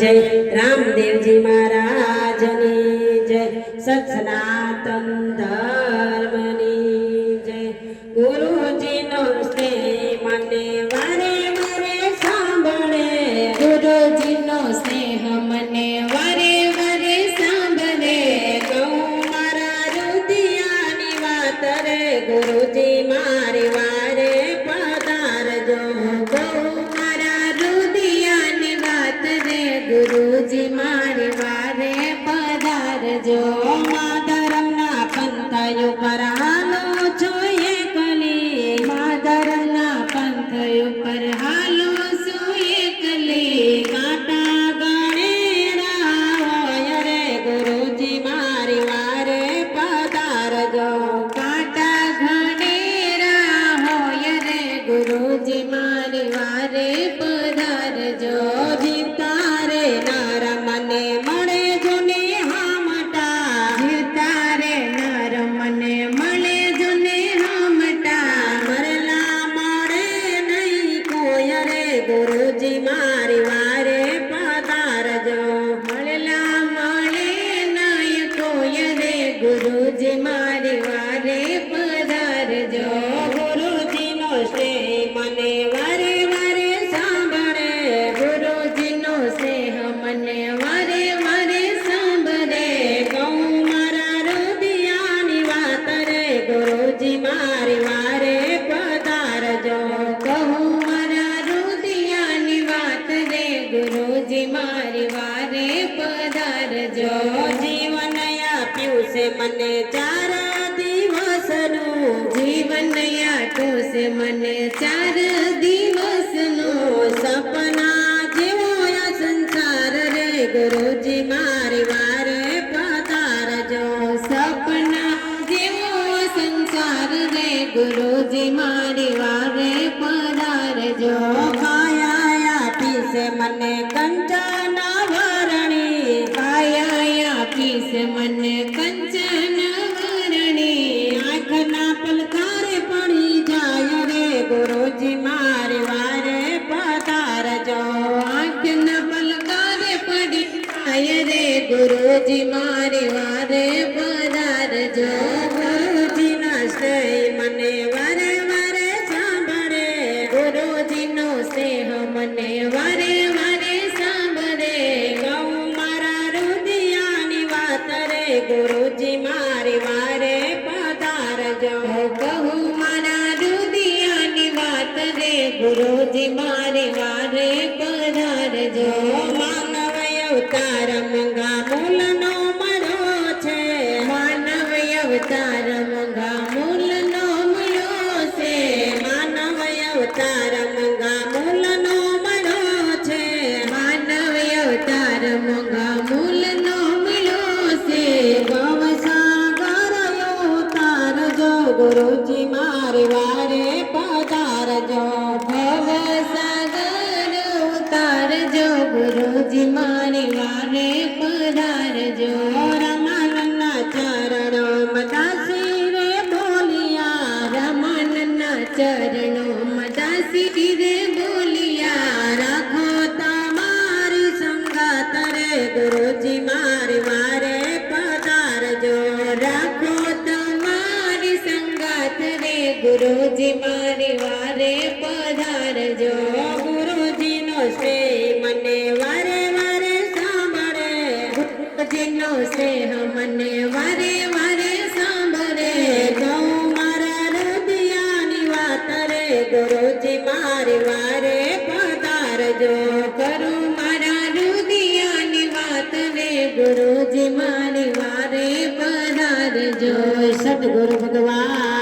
जय रामदेवजी महाराजनी जय सत्सनातन धर्मनी जय गुरुजी नो स्नेह मने वारे वारे सांभळे गुरुजी नो स्नेह मने वारे वारे सांभळे कहूं मारा रुदियानी वात रे गुरुजी मारी वारे पधारजो गुरुजी मारी वारे पधारजो मां धर्मना पंथयो पर हालो छो एकली मां धर्मना पंथयो पर हालो छो एकली काटा गणेरा होय रे गुरुजी मारी वारे पधारजो काटा घणेरा होय रे गुरुजी मारी वारे पधारजो जीवता रे नर मने मळे जुने हामटा जीवता रे नर मने मळे जुने हामटा मरला मळे नहीं कोय रे गुरुजी मारी वारे पधारजो मळला मळे नाही कोय रे गुरुजी मारी वारे पधारजो गुरुजी नो स्नेह मने वारे वारे सांभळे गुरुजी नो स्नेह मने वारे वारे सांभळे कहूं मारा रुदियानी वात रे गुरुजी मारी वारे पधारजो कहूं मारा रुदियानी वात रे गुरुजी मारी वारे पधारजो जीवन आप्યું છે મને 4 દિવસનું जीवन आप्યું છે મને 4 દિવસનું સપના જેવો આ સંસાર રે ગુરુજી મારી વારે પધારજો સપના જેવો સંસાર રે ગુરુજી મારી વારે પધારજો કાયા આપી છે મને કંચન વરણી કાયા આપી છે મને કંચન વરણી આંખના પલકારે પડી જાય રે ગુરુજી મારી વારે પધારજો આંખના પલકારે પડી જાય રે ગુરુજી મારી વારે પધારજો ગુરુજીના સ્નેહ મને વારે વારે સાંભળે ગુરુજીનો સ્નેહ મને વારે વારે સાંભળે કહું મારા રુદિયાની વાત રે ગુરુજી મારી વારે પધારજો કહું મારા રુદિયાની વાત રે ગુરુજી મારી વારે પધારજો માનવ અવતાર મંગા મૂલનો મળ્યો છે માનવ અવતાર મંગા મૂલનો મળ્યો છે માનવ અવતાર મંગા મૂલનો મળ્યો છે માનવ અવતાર મંગા મૂલનો મળ્યો છે ભવસાગર અવતારજો ગુરુજી મારી વારે પધારજો ભવસાગર ઉતારજો ગુરુજી મારી વારે પધારજો રમાનના ચરણો દાસી રે બોલિયા રમણના ચરણો દાસી રે બોલિયા રાખો તમારી સંગાત રે ગુરુજી મારી વારે પધારજો રાખો તમારી સંગાત રે ગુરુજી મારી વારે પધારજો ગુરુજીનો સ્નેહ મને વારે વારે સાંભળે ગુરુજીનો સ્નેહ મને વારે વારે સાંભળે કહું મારા રુદિયાની વાત રે ગુરુજી મારી વારે પધારજો કરું મારા રુદિયાની વાત રે ગુરુજી મારી વારે પધારજો સદગુરુ ભગવાન